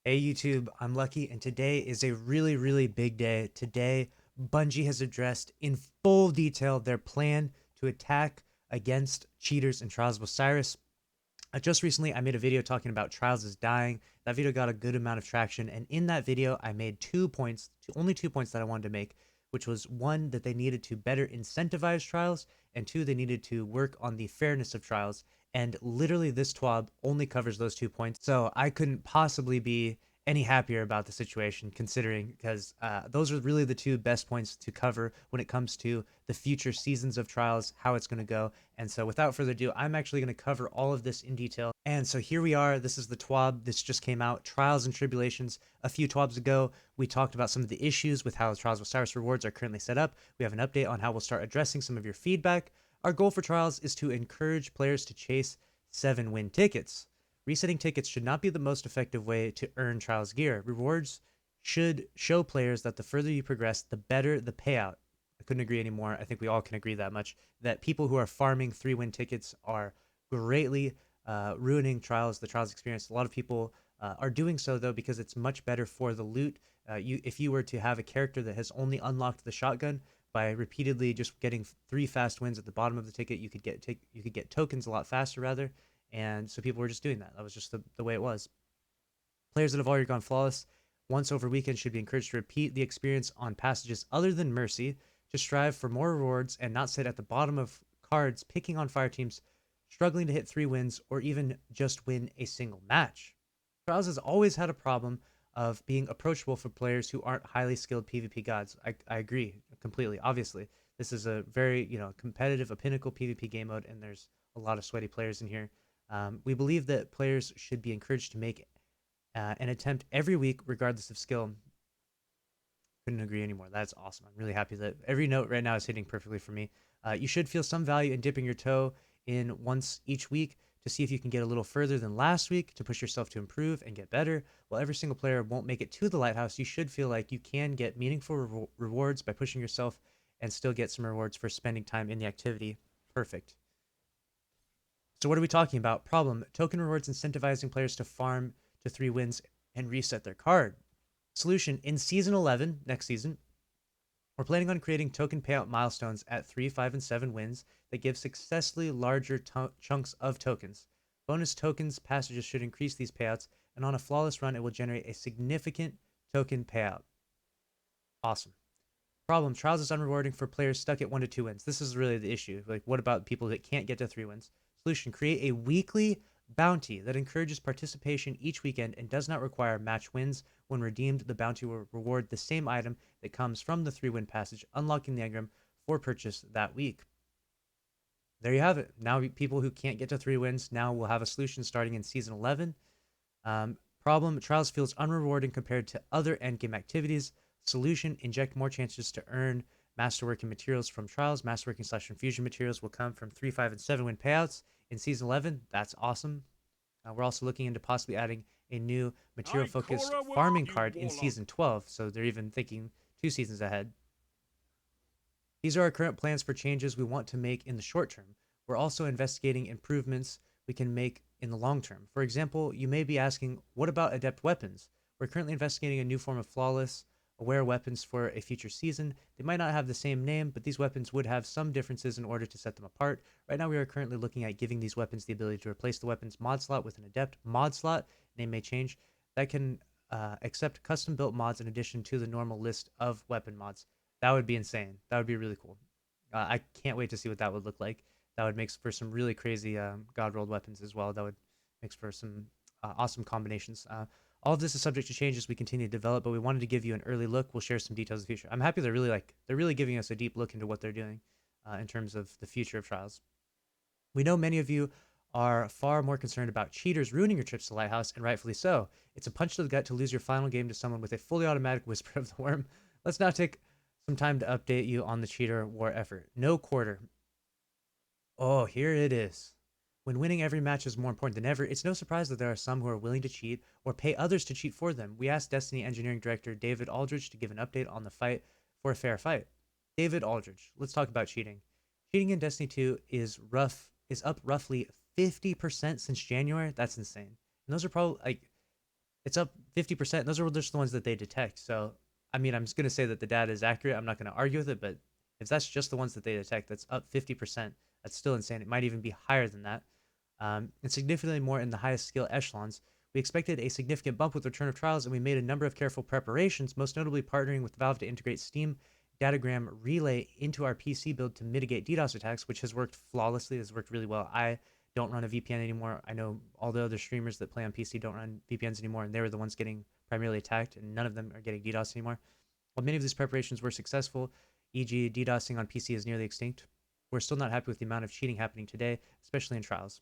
Hey YouTube, I'm Lucky, and today is a really, really big day. Today, Bungie has addressed in full detail their plan to attack against cheaters in Trials of Osiris. Just recently, I made a video talking about Trials is dying. That video got a good amount of traction, and in that video, I made 2 points, only 2 points that I wanted to make, which was one, that they needed to better incentivize Trials, and two, they needed to work on the fairness of Trials. And literally, this TWAB only covers those 2 points, so I couldn't possibly be any happier about the situation, considering, because those are really the two best points to cover when it comes to the future seasons of Trials, how it's going to go. And so without further ado, I'm actually going to cover all of this in detail. And so here we are. This is the TWAB. This just came out, Trials and Tribulations. A few TWABs ago, we talked about some of the issues with how the Trials of Osiris rewards are currently set up. We have an update on how we'll start addressing some of your feedback. Our goal for Trials is to encourage players to chase 7-win tickets. Resetting tickets should not be the most effective way to earn Trials gear. Rewards should show players that the further you progress, the better the payout. I couldn't agree anymore. I think we all can agree that much. That people who are farming 3-win tickets are greatly ruining Trials, the Trials experience. A lot of people are doing so, though, because it's much better for the loot. If you were to have a character that has only unlocked the shotgun, by repeatedly just getting 3 fast wins at the bottom of the ticket, you could get tokens a lot faster, rather. And so people were just doing that. That was just the way it was. Players that have already gone flawless once over weekend should be encouraged to repeat the experience on passages other than Mercy, to strive for more rewards and not sit at the bottom of cards picking on fire teams struggling to hit 3 wins or even just win a single match. Trials has always had a problem of being approachable for players who aren't highly skilled PvP gods. I agree completely. Obviously, this is a very competitive, a pinnacle PvP game mode, and there's a lot of sweaty players in here. We believe that players should be encouraged to make an attempt every week, regardless of skill. Couldn't agree anymore. That's awesome. I'm really happy that every note right now is hitting perfectly for me. You should feel some value in dipping your toe in once each week to see if you can get a little further than last week, to push yourself to improve and get better. While every single player won't make it to the lighthouse, you should feel like you can get meaningful rewards by pushing yourself and still get some rewards for spending time in the activity. Perfect. So what are we talking about? Problem: token rewards incentivizing players to farm to 3 wins and reset their card. Solution: in season 11, next season, we're planning on creating token payout milestones at 3, 5, and 7 wins that give successfully larger chunks of tokens. Bonus tokens passages should increase these payouts, and on a flawless run, it will generate a significant token payout. Awesome. Problem: Trials is unrewarding for players stuck at 1 to 2 wins. This is really the issue. Like, what about people that can't get to 3 wins? Solution: create a weekly bounty that encourages participation each weekend and does not require match wins. When redeemed, the bounty will reward the same item that comes from the 3-win passage, unlocking the engram for purchase that week. There you have it. Now, people who can't get to 3 wins now will have a solution starting in season 11. Problem: Trials feels unrewarding compared to other endgame activities. Solution: inject more chances to earn masterworking materials from Trials. Masterworking/infusion materials will come from 3, 5, and 7-win payouts in season 11. That's awesome. We're also looking into possibly adding a new material focused farming card in season 12. So they're even thinking 2 seasons ahead. These are our current plans for changes we want to make in the short term. We're also investigating improvements we can make in the long term. For example, you may be asking, what about adept weapons? We're currently investigating a new form of flawless, aware weapons for a future season. They might not have the same name, but these weapons would have some differences in order to set them apart. Right now, we are currently looking at giving these weapons the ability to replace the weapons mod slot with an adept mod slot. Name may change. That can accept custom built mods in addition to the normal list of weapon mods. That would be insane. That would be really cool. I can't wait to see what that would look like. That would make for some really crazy god rolled weapons as well. That would make for some awesome combinations. All of this is subject to change as we continue to develop, but we wanted to give you an early look. We'll share some details in the future. I'm happy they're really giving us a deep look into what they're doing in terms of the future of Trials. We know many of you are far more concerned about cheaters ruining your trips to Lighthouse, and rightfully so. It's a punch to the gut to lose your final game to someone with a fully automatic Whisper of the Worm. Let's now take some time to update you on the cheater war effort. No quarter. Oh, here it is. When winning every match is more important than ever, it's no surprise that there are some who are willing to cheat or pay others to cheat for them. We asked Destiny engineering director David Aldridge to give an update on the fight for a fair fight. David Aldridge, let's talk about cheating. Cheating in Destiny 2 is up roughly 50% since January. That's insane. And those are probably like It's up 50%. Those are just the ones that they detect. So, I mean, I'm just going to say that the data is accurate. I'm not going to argue with it, but if that's just the ones that they detect, that's up 50%. That's still insane. It might even be higher than that. And significantly more in the highest skill echelons. We expected a significant bump with Return of Trials, and we made a number of careful preparations, most notably partnering with Valve to integrate Steam Datagram Relay into our PC build to mitigate DDoS attacks, which has worked flawlessly, has worked really well. I don't run a VPN anymore. I know all the other streamers that play on PC don't run VPNs anymore, and they were the ones getting primarily attacked, and none of them are getting DDoS anymore. While many of these preparations were successful, e.g., DDoSing on PC is nearly extinct, we're still not happy with the amount of cheating happening today, especially in trials.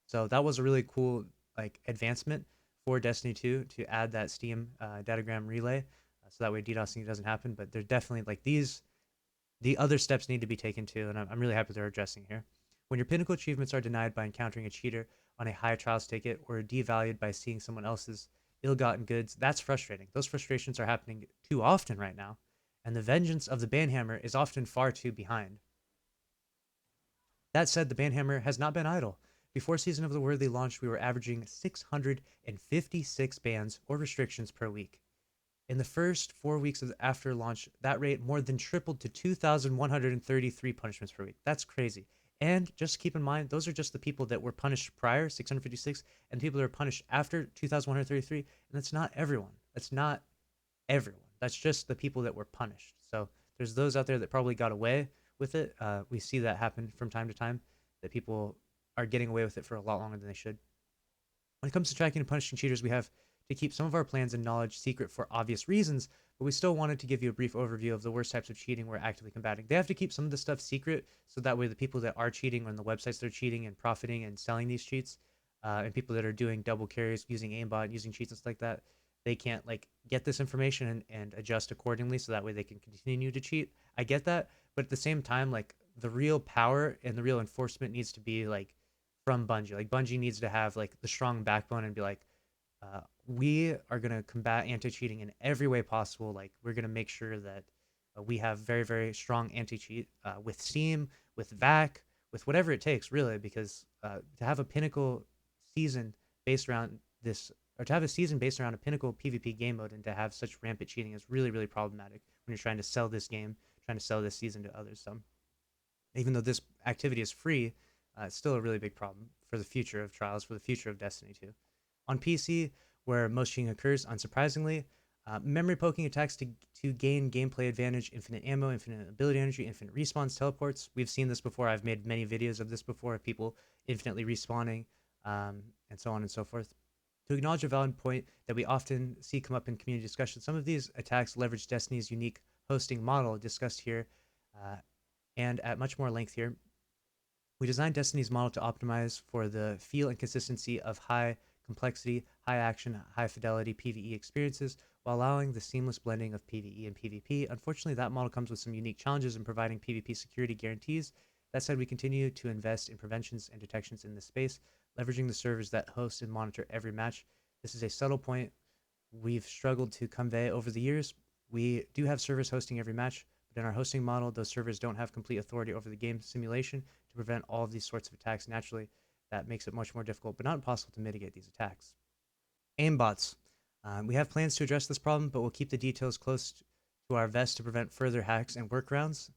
So that was a really cool like advancement for Destiny 2 to add that Steam datagram relay, so that way DDoSing doesn't happen. But there's definitely like the other steps need to be taken too, and I'm really happy they're addressing here. When your pinnacle achievements are denied by encountering a cheater on a high trials ticket or devalued by seeing someone else's ill-gotten goods, that's frustrating. Those frustrations are happening too often right now, and the vengeance of the banhammer is often far too behind. That said, the banhammer has not been idle. Before Season of the Worthy launched, we were averaging 656 bans or restrictions per week. In the first 4 weeks after launch, that rate more than tripled to 2,133 punishments per week. That's crazy. And just keep in mind, those are just the people that were punished prior, 656, and people that are punished after 2,133. And that's not everyone. That's not everyone. That's just the people that were punished. So there's those out there that probably got away with it. We see that happen from time to time, that people are getting away with it for a lot longer than they should. When it comes to tracking and punishing cheaters, we have to keep some of our plans and knowledge secret for obvious reasons, but we still wanted to give you a brief overview of the worst types of cheating we're actively combating. They have to keep some of the stuff secret so that way the people that are cheating on the websites they're cheating and profiting and selling these cheats, and people that are doing double carries, using aimbot, using cheats and stuff like that, they can't like get this information and adjust accordingly so that way they can continue to cheat. I get that, but at the same time, like the real power and the real enforcement needs to be like from Bungie. Like Bungie needs to have like the strong backbone and be like, we are going to combat anti-cheating in every way possible. Like we're going to make sure that we have very, very strong anti-cheat with Steam, with VAC, with whatever it takes, really, because to have a pinnacle season based around this, or to have a season based around a pinnacle PvP game mode and to have such rampant cheating is really, really problematic when you're trying to sell this game, trying to sell this season to others. So even though this activity is free, it's still a really big problem for the future of Trials, for the future of Destiny 2. On PC, where most cheating occurs, unsurprisingly, memory poking attacks to gain gameplay advantage, infinite ammo, infinite ability energy, infinite respawns, teleports. We've seen this before. I've made many videos of this before, of people infinitely respawning, and so on and so forth. To acknowledge a valid point that we often see come up in community discussion, some of these attacks leverage Destiny's unique hosting model discussed here uh, and at much more length here. We designed Destiny's model to optimize for the feel and consistency of high complexity, high action, high fidelity PvE experiences while allowing the seamless blending of PvE and PvP. Unfortunately, that model comes with some unique challenges in providing PvP security guarantees. That said, we continue to invest in preventions and detections in this space, leveraging the servers that host and monitor every match. This is a subtle point we've struggled to convey over the years. We do have servers hosting every match, but in our hosting model, those servers don't have complete authority over the game simulation to prevent all of these sorts of attacks naturally. That makes it much more difficult, but not impossible to mitigate these attacks. Aimbots. We have plans to address this problem, but we'll keep the details close to our vest to prevent further hacks and workarounds.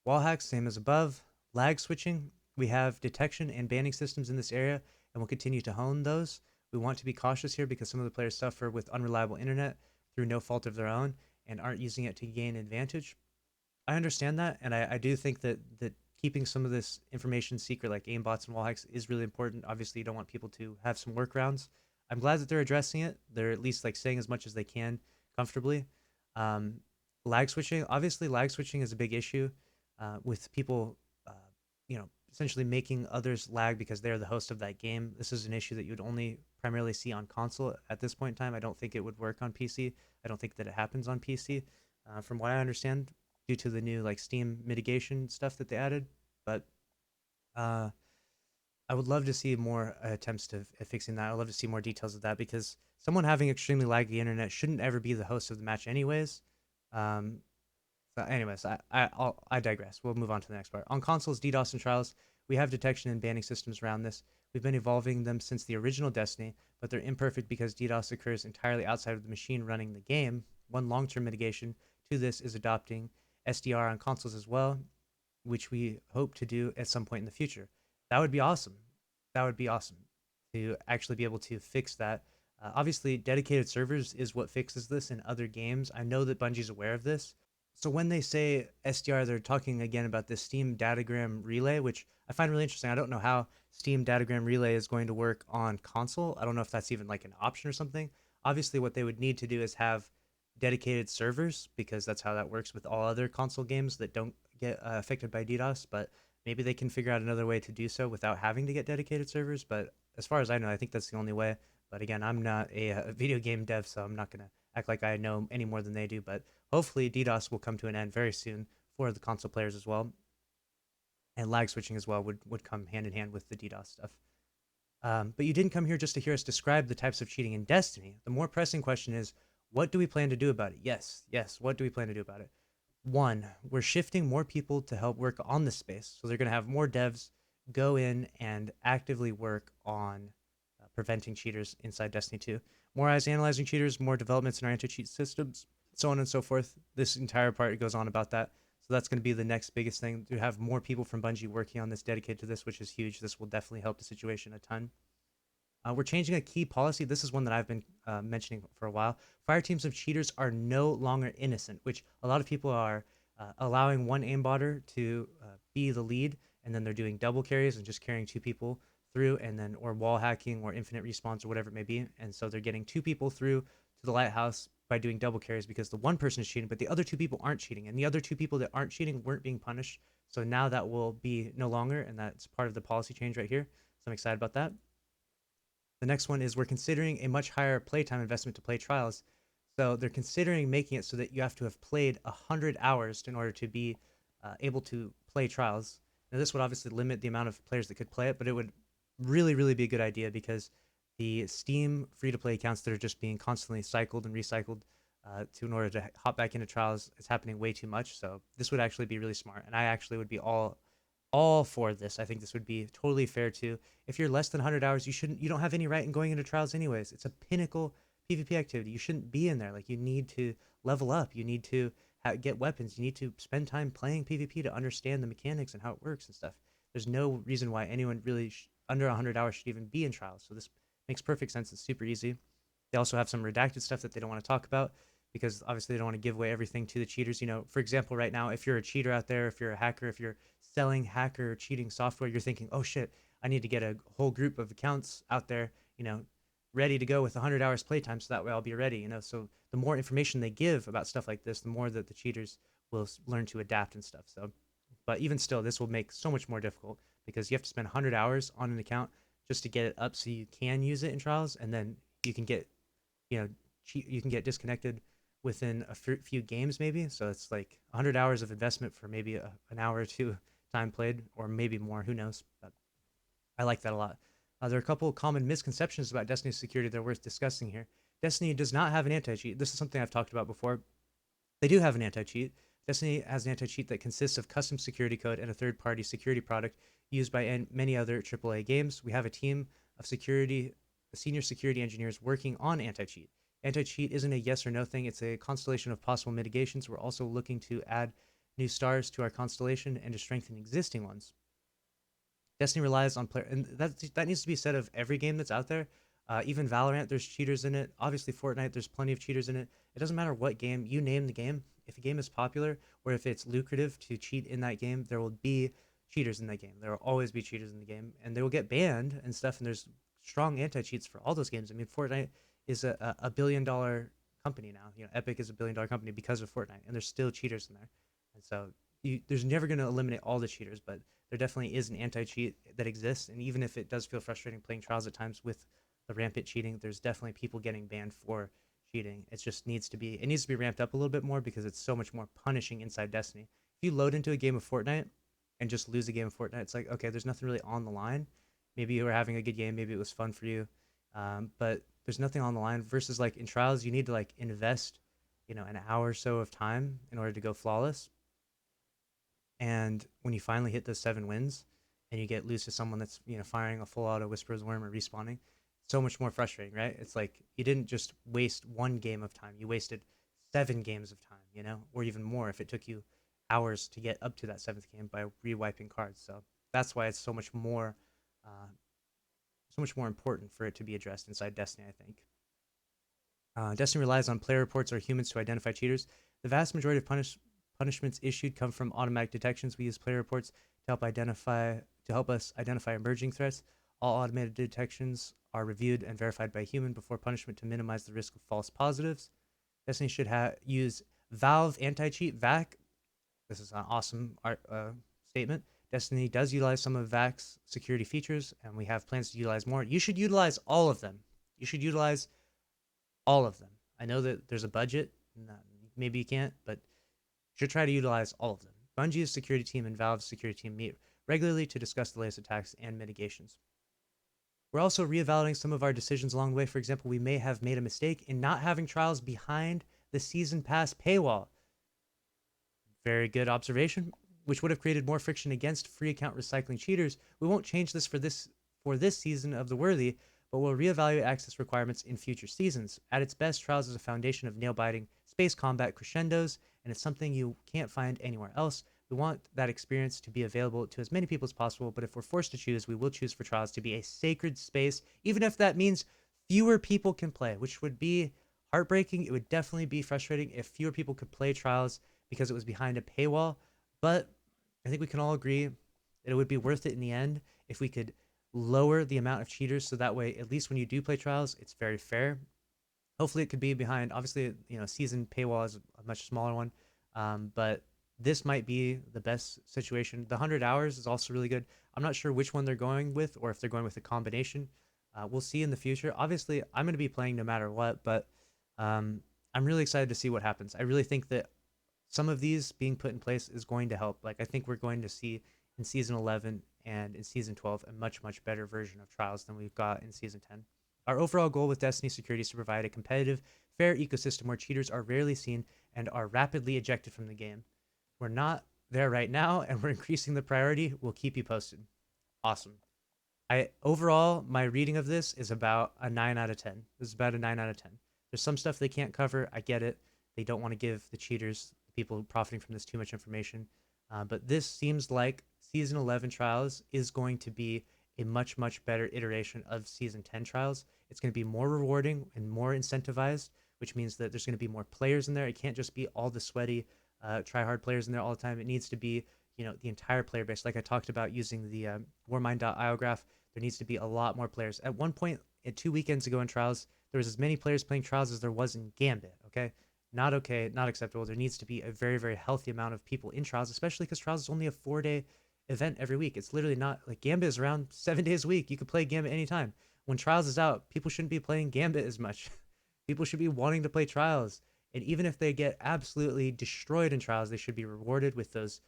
Wall hacks, same as above. Lag switching. We have detection and banning systems in this area, and we'll continue to hone those. We want to be cautious here because some of the players suffer with unreliable internet through no fault of their own and aren't using it to gain advantage. I understand that, and I do think that keeping some of this information secret, like aimbots and wall hacks, is really important. Obviously, you don't want people to have some workarounds. I'm glad that they're addressing it. They're at least like saying as much as they can comfortably. Um, lag switching, obviously, lag switching is a big issue with people, uh, essentially making others lag because they're the host of that game. This is an issue that you would only primarily see on console at this point in time. I don't think it would work on PC. I don't think that it happens on PC, from what I understand, due to the new like Steam mitigation stuff that they added. But uh, I would love to see more attempts to fixing that. I'd love to see more details of that because someone having extremely laggy internet shouldn't ever be the host of the match, anyways. Um, so, anyways, I digress. We'll move on to the next part. On consoles, DDoS and trials, we have detection and banning systems around this. We've been evolving them since the original Destiny, but they're imperfect because DDoS occurs entirely outside of the machine running the game. One long-term mitigation to this is adopting SDR on consoles as well, which we hope to do at some point in the future. That would be awesome. That would be awesome to actually be able to fix that. Obviously, dedicated servers is what fixes this in other games. I know that Bungie's aware of this. So when they say SDR, they're talking again about this Steam Datagram Relay, which I find really interesting. I don't know how Steam Datagram Relay is going to work on console. I don't know if that's even like an option or something. Obviously, what they would need to do is have dedicated servers because that's how that works with all other console games that don't get affected by DDoS. But maybe they can figure out another way to do so without having to get dedicated servers. But as far as I know, I think that's the only way. But again, I'm not a video game dev, so I'm not gonna act like I know any more than they do. But hopefully, DDoS will come to an end very soon for the console players as well, and lag switching as well would come hand in hand with the DDoS stuff. But you didn't come here just to hear us describe the types of cheating in Destiny. The more pressing question is, what do we plan to do about it? Yes, yes. What do we plan to do about it? One, we're shifting more people to help work on this space. So they're going to have more devs go in and actively work on preventing cheaters inside Destiny 2. More eyes analyzing cheaters, more developments in our anti-cheat systems, so on and so forth. This entire part goes on about that. So that's going to be the next biggest thing, to have more people from Bungie working on this, dedicated to this, which is huge. This will definitely help the situation a ton. We're changing a key policy. This is one that I've been mentioning for a while. Fire teams of cheaters are no longer innocent, which a lot of people are allowing one aimbotter to be the lead, and then they're doing double carries and just carrying two people through, and then or wall hacking or infinite respawns or whatever it may be. And so they're getting two people through to the lighthouse by doing double carries because the one person is cheating, but the other two people aren't cheating, and the other two people that aren't cheating weren't being punished. So now that will be no longer, and that's part of the policy change right here. So I'm excited about that. The next one is we're considering a much higher playtime investment to play trials. So they're considering making it so that you have to have played 100 hours in order to be able to play trials. Now, this would obviously limit the amount of players that could play it, but it would really, really be a good idea because the Steam free-to-play accounts that are just being constantly cycled and recycled in order to hop back into trials is happening way too much. So this would actually be really smart, and I actually would be all for this. I think this would be totally fair too. If you're less than 100 hours, you don't have any right in going into trials anyways. It's a pinnacle PvP activity. You shouldn't be in there. Like, you need to level up. You need to get weapons. You need to spend time playing PvP to understand the mechanics and how it works and stuff. There's no reason why anyone really under 100 hours should even be in trials. So this makes perfect sense. It's super easy. They also have some redacted stuff that they don't want to talk about because obviously they don't want to give away everything to the cheaters. You know, for example, right now, if you're a cheater out there, if you're a hacker, if you're selling hacker cheating software, you're thinking, oh shit, I need to get a whole group of accounts out there, you know, ready to go with 100 hours playtime so that way I'll be ready, you know. So the more information they give about stuff like this, the more that the cheaters will learn to adapt and stuff. So, but even still, this will make so much more difficult because you have to spend 100 hours on an account just to get it up so you can use it in trials, and then you can get, you know, you can get disconnected within a few games maybe. So it's like 100 hours of investment for maybe an hour or two time played, or maybe more, who knows. But I like that a lot. There are a couple of common misconceptions about Destiny's security that are worth discussing here. Destiny does not have an anti-cheat. This is something I've talked about before. They do have an anti-cheat. Destiny has an anti-cheat that consists of custom security code and a third-party security product used by many other AAA games. We have a team of senior security engineers working on anti-cheat. Anti-cheat isn't a yes or no thing. It's a constellation of possible mitigations. We're also looking to add new stars to our constellation and to strengthen existing ones. Destiny relies on player, and that needs to be said of every game that's out there. Even Valorant, there's cheaters in it. Obviously, Fortnite, there's plenty of cheaters in it. It doesn't matter what game you name the game. If a game is popular or if it's lucrative to cheat in that game, there will be cheaters in that game. There will always be cheaters in the game, and they will get banned and stuff. And there's strong anti-cheats for all those games. I mean, Fortnite is a billion-dollar company now. You know, Epic is a billion-dollar company because of Fortnite, and there's still cheaters in there. And so there's never going to eliminate all the cheaters, but there definitely is an anti-cheat that exists. And even if it does feel frustrating playing trials at times with the rampant cheating, there's definitely people getting banned for cheating. It just needs to be ramped up a little bit more because it's so much more punishing inside Destiny. If you load into a game of Fortnite and just lose a game of Fortnite, it's like, okay, there's nothing really on the line. Maybe you were having a good game, maybe it was fun for you, but there's nothing on the line. Versus like in trials, you need to like invest, you know, an hour or so of time in order to go flawless. And when you finally hit those 7 wins, and you get loose to someone that's firing a full auto Whisper's Worm or respawning, so much more frustrating, right? It's like you didn't just waste one game of time, you wasted 7 games of time, or even more if it took you hours to get up to that seventh game by rewiping cards. So that's why it's so much more important for it to be addressed inside Destiny, I think. Destiny relies on player reports or humans to identify cheaters. The vast majority of punishments issued come from automatic detections. We use player reports to help us identify emerging threats. All automated detections are reviewed and verified by a human before punishment to minimize the risk of false positives. Destiny should use Valve anti-cheat VAC. This is an awesome statement. Destiny does utilize some of VAC's security features, and we have plans to utilize more. You should utilize all of them. You should utilize all of them. I know that there's a budget. Maybe you can't, but you should try to utilize all of them. Bungie's security team and Valve's security team meet regularly to discuss the latest attacks and mitigations. We're also reevaluating some of our decisions along the way. For example, we may have made a mistake in not having trials behind the season pass paywall. Very good observation, which would have created more friction against free account recycling cheaters. We won't change this for this season of the Worthy, but we'll reevaluate access requirements in future seasons. At its best, Trials is a foundation of nail-biting space combat crescendos, and it's something you can't find anywhere else. We want that experience to be available to as many people as possible, but if we're forced to choose, we will choose for Trials to be a sacred space, even if that means fewer people can play, which would be heartbreaking. It would definitely be frustrating if fewer people could play Trials because it was behind a paywall, but I think we can all agree that it would be worth it in the end if we could lower the amount of cheaters so that way at least when you do play Trials it's very fair. Hopefully it could be behind, obviously, season paywall is a much smaller one, but this might be the best situation. The 100 hours is also really good. I'm not sure which one they're going with or if they're going with a combination. We'll see in the future. Obviously I'm going to be playing no matter what, but I'm really excited to see what happens. I really think that some of these being put in place is going to help. Like I think we're going to see in season 11 and in season 12 a much better version of Trials than we've got in season 10. Our overall goal with Destiny Security is to provide a competitive, fair ecosystem where cheaters are rarely seen and are rapidly ejected from the game. We're not there right now, and we're increasing the priority. We'll keep you posted. Awesome. I overall my reading of this is about a 9 out of 10. This is about a 9 out of 10. There's some stuff they can't cover. I get it. They don't want to give the cheaters, the people profiting from this, too much information. But this seems like season 11 Trials is going to be a much better iteration of season 10 Trials. It's going to be more rewarding and more incentivized, which means that there's going to be more players in there. It can't just be all the sweaty try hard players in there all the time. It needs to be the entire player base. Like I talked about using the warmind.io graph, there needs to be a lot more players. At one point, 2 weekends ago in Trials, there was as many players playing Trials as there was in Gambit. Okay, not acceptable. There needs to be a very healthy amount of people in Trials, especially because Trials is only a 4-day event every week. It's literally not like Gambit is around 7 days a week. You could play Gambit anytime. When Trials is out, people shouldn't be playing Gambit as much. People should be wanting to play Trials. And even if they get absolutely destroyed in Trials, they should be rewarded with those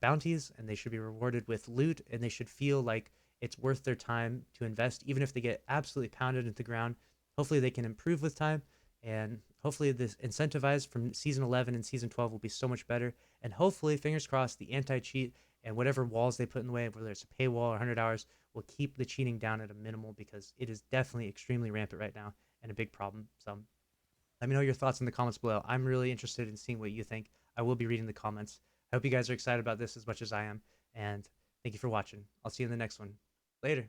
bounties, and they should be rewarded with loot, and they should feel like it's worth their time to invest, even if they get absolutely pounded into the ground. Hopefully they can improve with time, and hopefully this incentivized from season 11 and season 12 will be so much better. And hopefully, fingers crossed, the anti-cheat and whatever walls they put in the way, whether it's a paywall or 100 hours, will keep the cheating down at a minimal, because it is definitely extremely rampant right now and a big problem. So let me know your thoughts in the comments below. I'm really interested in seeing what you think. I will be reading the comments. I hope you guys are excited about this as much as I am. And thank you for watching. I'll see you in the next one. Later.